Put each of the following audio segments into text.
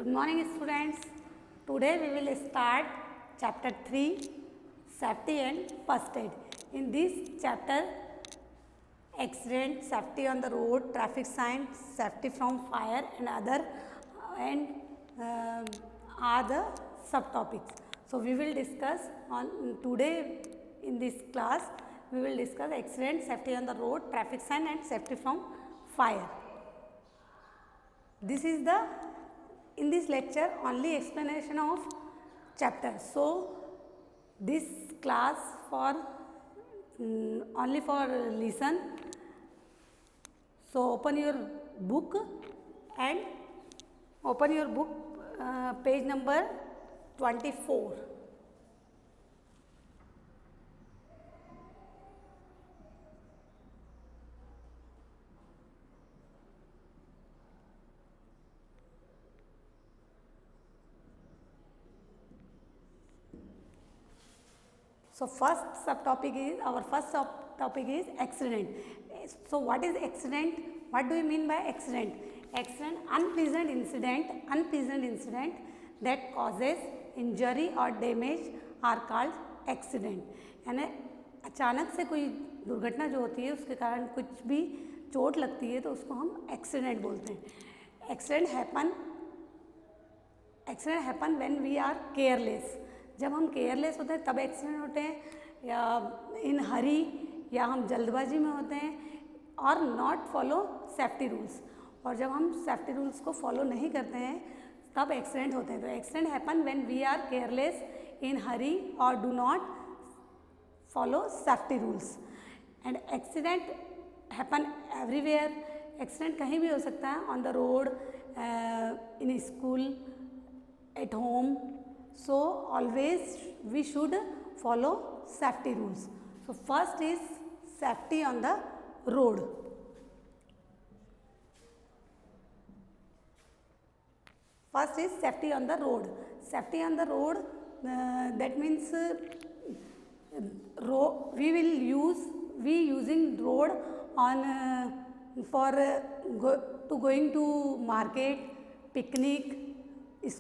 Good morning students. Today we will start chapter 3 safety and first aid. In this chapter accident, safety on the road, traffic signs, safety from fire and other are the subtopics. So we will discuss on today in this class we will discuss accident, safety on the road, traffic sign and safety from fire. This is the in this lecture only explanation of chapter. So this class for only for listen. So open your book and open your book page number 24. So first subtopic is our first subtopic is accident. So what is accident? What do you mean by accident? Accident, unpleasant incident that causes injury or damage are called accident. यानी अचानक से कोई दुर्घटना जो होती है उसके कारण कुछ भी चोट लगती है तो उसको हम एक्सीडेंट बोलते हैं. Accident happen when we are careless. जब हम केयरलेस होते हैं तब एक्सीडेंट होते हैं, या इन हरी या हम जल्दबाजी में होते हैं, और नॉट फॉलो सेफ्टी रूल्स. और जब हम सेफ्टी रूल्स को फॉलो नहीं करते हैं तब एक्सीडेंट होते हैं. तो accident happen when we are careless, in hurry or do not follow safety rules. And accident happen everywhere. Accident कहीं भी हो सकता है, on the road, in school, at home. So always we should follow safety rules. So first is safety on the road. First is safety on the road. Safety on the road, that means we using road on for going to market, picnic,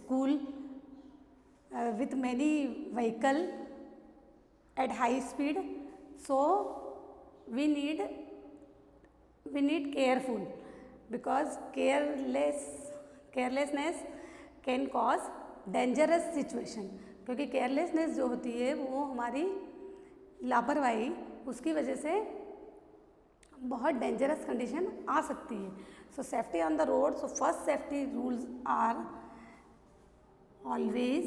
school. With many vehicle at high speed, so we need careful, because carelessness can cause dangerous situation. क्योंकि carelessness जो होती है वो हमारी लापरवाही, उसकी वजह से बहुत dangerous condition आ सकती है. So safety on the road. So first safety rules are always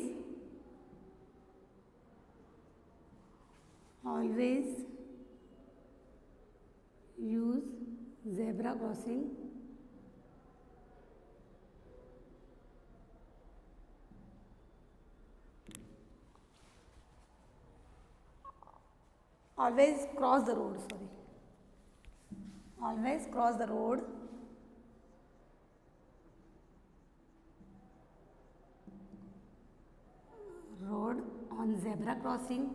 use zebra crossing always cross the road on zebra crossing.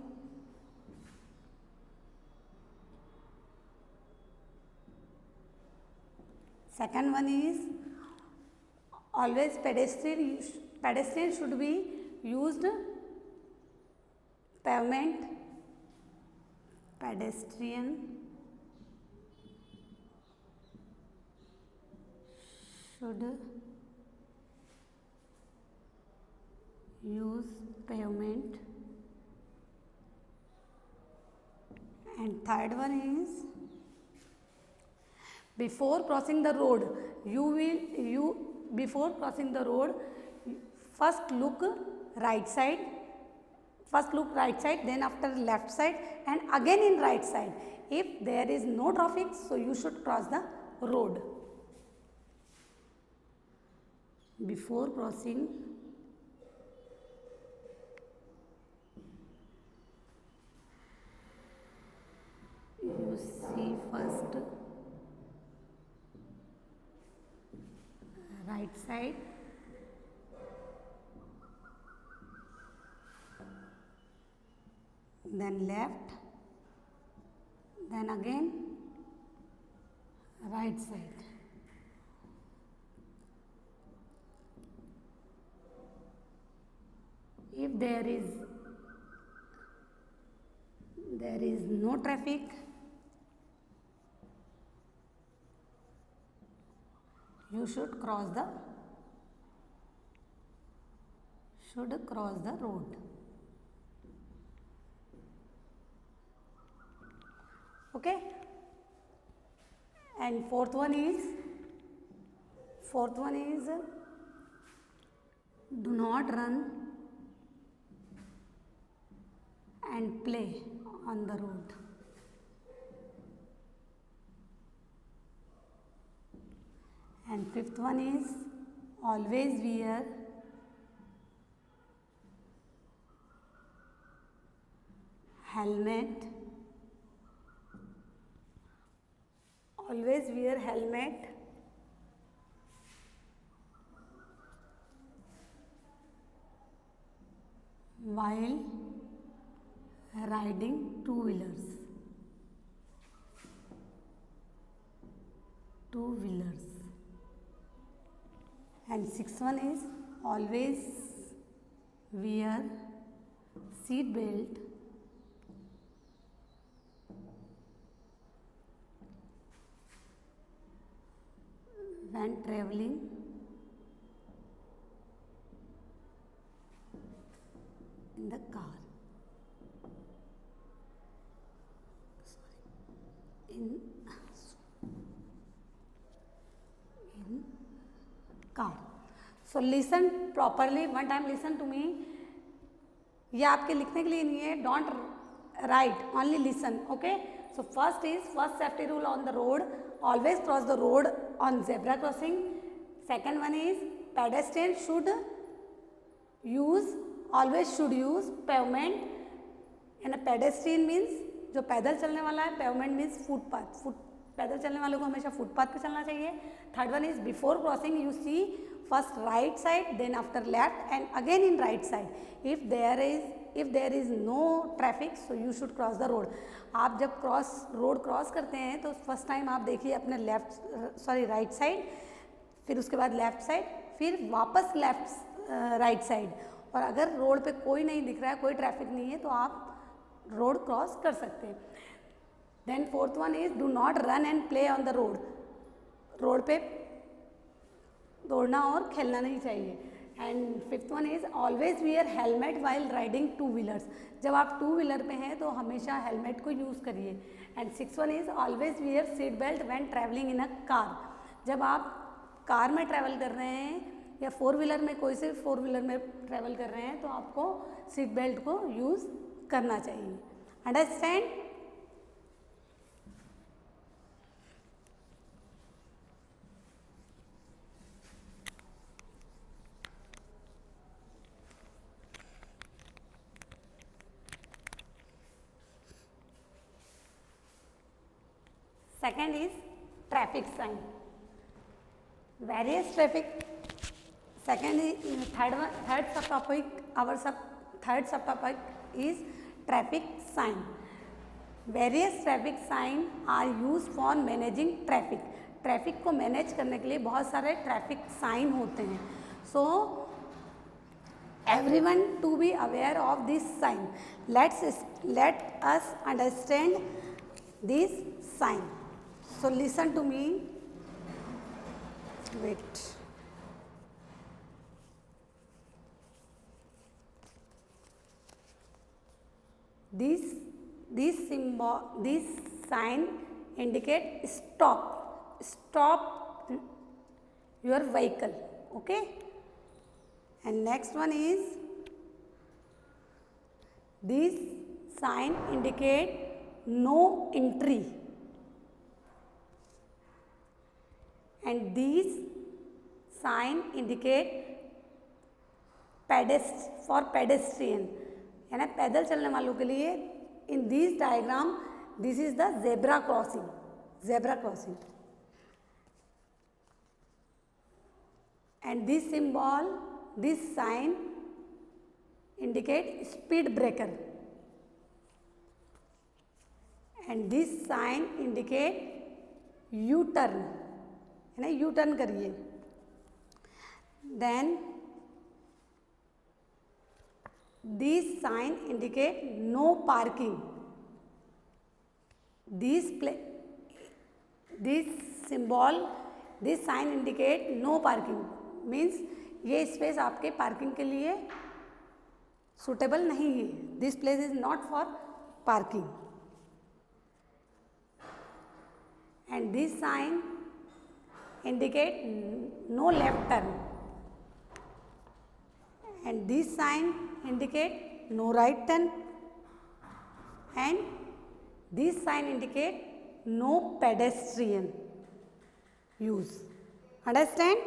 Second one is always pedestrian should be used pavement. Pedestrian should use pavement. And third one is before crossing the road, before crossing the road, first look right side, then after left side, and again in right side. If there is no traffic, so you should cross the road. Before crossing you see first right side, then left, then again right side. there is no traffic, you should cross the road. Okay, and fourth one is do not run and play on the road. And fifth one is always wear helmet. Always wear helmet while riding two-wheelers. And sixth one is always wear seat belt when traveling in the car. In car. So listen properly, one time listen to me. ये आपके लिखने के लिए नहीं है, don't write, only listen, okay? So first safety rule on the road, always cross the road on zebra crossing. Second one is pedestrian always should use pavement, and a pedestrian means जो पैदल चलने वाला है, pavement means footpath, पैदल चलने वालों को हमेशा फुटपाथ पे चलना चाहिए. Third one is before crossing you see first right side, then after left and again in right side. If there is no traffic so you should cross the road. आप जब रोड क्रॉस करते हैं तो first time आप देखिए अपने right side, फिर उसके बाद लेफ्ट साइड, फिर वापस राइट साइड. और अगर रोड पे कोई नहीं दिख रहा है, कोई ट्रैफिक नहीं है, तो आप रोड क्रॉस कर सकते हैं. Then fourth one is do not run and play on the road. Road पे दौड़ना और खेलना नहीं चाहिए. And fifth one is always wear helmet while riding two wheelers. जब आप टू व्हीलर पे हैं तो हमेशा हेलमेट को यूज़ करिए. And six one is always wear seat belt when travelling in a car. जब आप कार में ट्रैवल कर रहे हैं या फोर व्हीलर में, कोई से फोर व्हीलर में ट्रैवल कर रहे हैं, तो आपको सीट बेल्ट को यूज़ करना चाहिए. Understand? Second is traffic sign. Various traffic. Second is third subtopic is traffic sign. Various traffic sign are used for managing traffic. Traffic को मैनेज करने के लिए बहुत सारे ट्रैफिक साइन होते हैं. So everyone to be aware of this sign. Let us understand this sign. So listen to me. Wait. This sign indicate stop your vehicle. Okay. And next one is this sign indicate no entry. And these sign indicate for pedestrian, यानी पैदल चलने वालों के लिए. In this diagram this is the zebra crossing. And this symbol, this sign indicate speed breaker. And this sign indicate U turn, है ना, U turn करिए. Then These sign indicate no parking. This sign indicate no parking means ये space आपके parking के लिए suitable नहीं है. This place is not for parking. And this sign indicate no left turn, and this sign indicate no right turn, and this sign indicate no pedestrian use. Understand?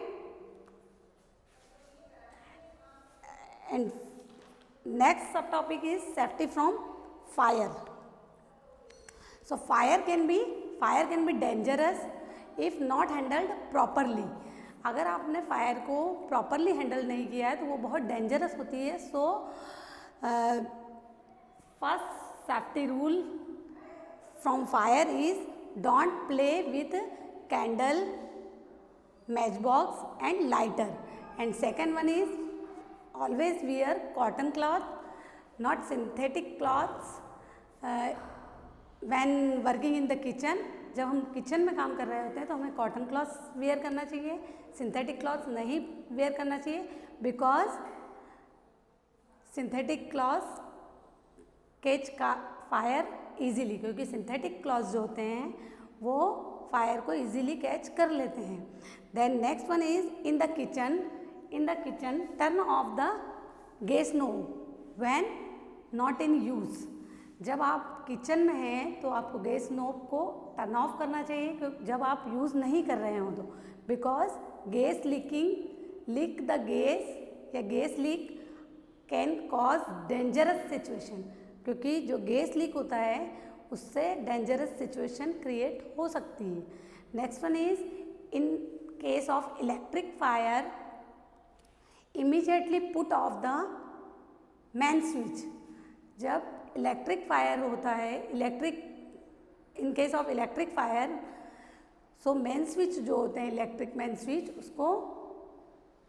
And next subtopic is safety from fire. So fire can be dangerous if not handled properly. अगर आपने fire को properly handle नहीं किया है तो वो बहुत dangerous होती है. So first safety rule from fire is don't play with candle, match box and lighter. And second one is always wear cotton cloth, not synthetic clothes when working in the kitchen. जब हम kitchen में काम कर रहे होते हैं तो हमें कॉटन क्लॉथ्स वेयर करना चाहिए, सिंथेटिक क्लॉथ्स नहीं वेयर करना चाहिए, बिकॉज सिंथेटिक क्लॉथ्स कैच का फायर इजीली, क्योंकि सिंथेटिक क्लॉथ्स जो होते हैं वो फायर को इजीली कैच कर लेते हैं. Then next one is in the kitchen turn off the gas knob when not in use. जब आप किचन में हैं तो आपको गैस नोब को टर्न ऑफ करना चाहिए क्योंकि जब आप यूज़ नहीं कर रहे हो तो, because gas leak the gas या gas leak can cause dangerous situation. क्योंकि जो गैस लीक होता है उससे डेंजरस सिचुएशन क्रिएट हो सकती है. Next one is in case of electric fire immediately put off the main switch. जब इलेक्ट्रिक फायर होता है, in case of electric fire, so main switch जो होते हैं इलेक्ट्रिक मेन स्विच उसको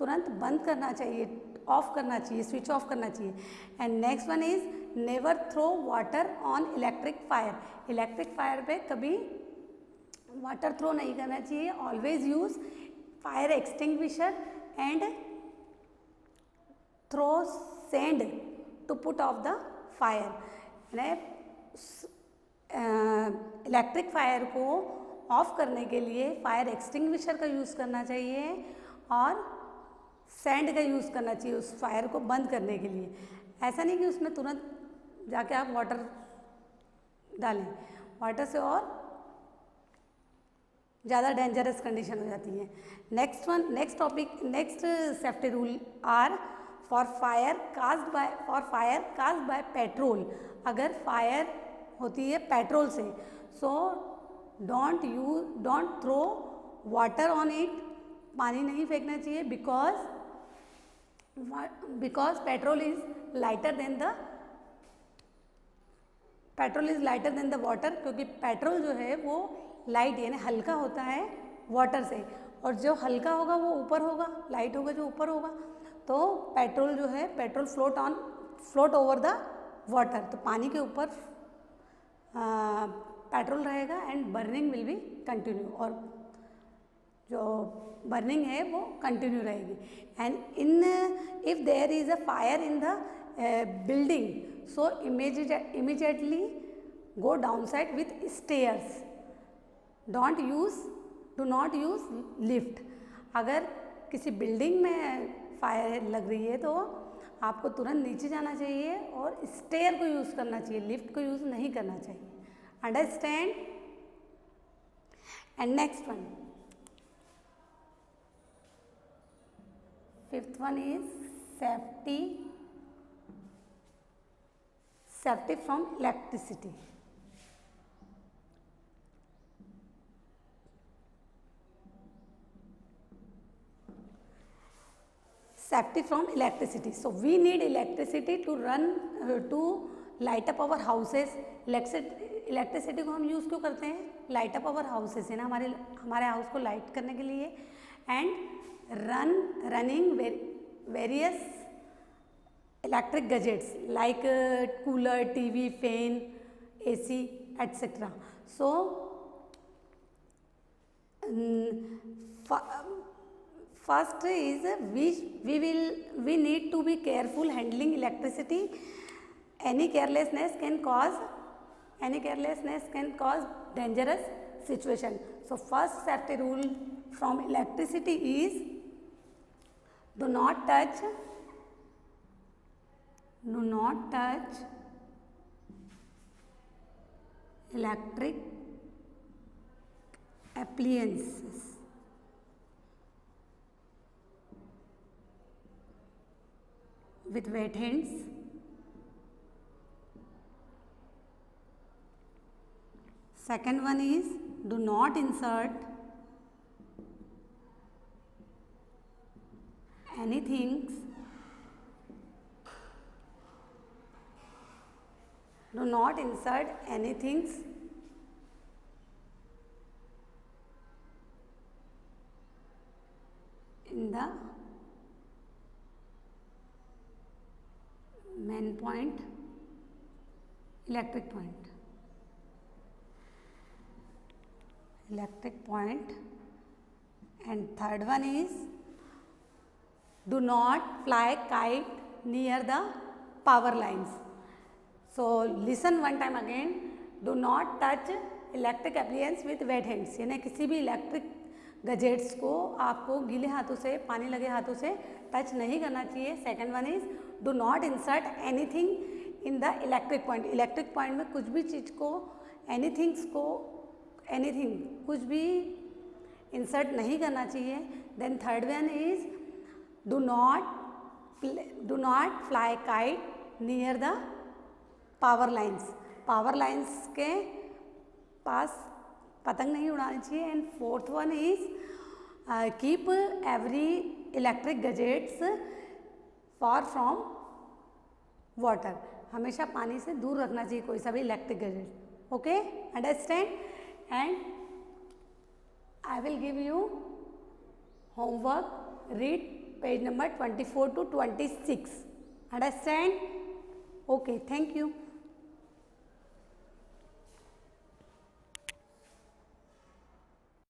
तुरंत बंद करना चाहिए, ऑफ करना चाहिए, स्विच ऑफ करना चाहिए. And next one is never throw water on electric fire. Electric fire पे कभी वाटर थ्रो नहीं करना चाहिए. Always use fire extinguisher and throw sand to put off the fire. Electric fire को ऑफ करने के लिए फायर एक्सटिंग्विशर का यूज़ करना चाहिए और सैंड का यूज़ करना चाहिए उस फायर को बंद करने के लिए. ऐसा नहीं कि उसमें तुरंत जाके आप वाटर डालें, वाटर से और ज़्यादा डेंजरस कंडीशन हो जाती है. Next safety rule are for fire caused by petrol. अगर फायर होती है पेट्रोल से, so don't throw water on it. पानी नहीं फेंकना चाहिए because petrol is lighter than the water. क्योंकि पेट्रोल जो है वो लाइट यानी हल्का होता है वाटर से, और जो हल्का होगा वो ऊपर होगा, लाइट होगा जो ऊपर होगा. तो पेट्रोल जो है petrol float over the water. तो पानी के ऊपर पेट्रोल रहेगा and burning will be continue, और जो बर्निंग है वो कंटिन्यू रहेगी. And if there is a fire in the building, so immediately go down side with stairs. Do not use lift. अगर किसी बिल्डिंग में फायर लग रही है तो आपको तुरंत नीचे जाना चाहिए और स्टेयर को यूज़ करना चाहिए, लिफ्ट को यूज़ नहीं करना चाहिए. Understand? And next one, fifth one is safety from electricity. Safety from electricity. So we need electricity to light up our houses. Electricity को हम यूज़ क्यों करते हैं? लाइट अप आवर हाउसेस है ना, हमारे हाउस को लाइट करने के लिए. And running various electric gadgets like cooler, TV, fan, AC, etc. So first is we need to be careful handling electricity. Any carelessness can cause dangerous situation. So first safety rule from electricity is do not touch electric appliances with wet hands. Second one is do not insert anything in the main point, electric point. And third one is do not fly kite near the power lines. So listen one time again, do not touch electric appliance with wet hands. यानी किसी भी electric gadgets को आपको गीले हाथों से, पानी लगे हाथों से टच नहीं करना चाहिए. Second one is do not insert anything in the electric point. Electric point में कुछ भी चीज़ को, एनीथिंग कुछ भी इंसर्ट नहीं करना चाहिए. Then third one is do not fly kite near the power lines. Power lines के पास पतंग नहीं उड़ानी चाहिए. And fourth one is keep every electric gadgets far from water. हमेशा पानी से दूर रखना चाहिए कोई सा भी electric gadget. Okay, understand. And I will give you homework. Read page number 24 to 26. Understand? Okay, thank you.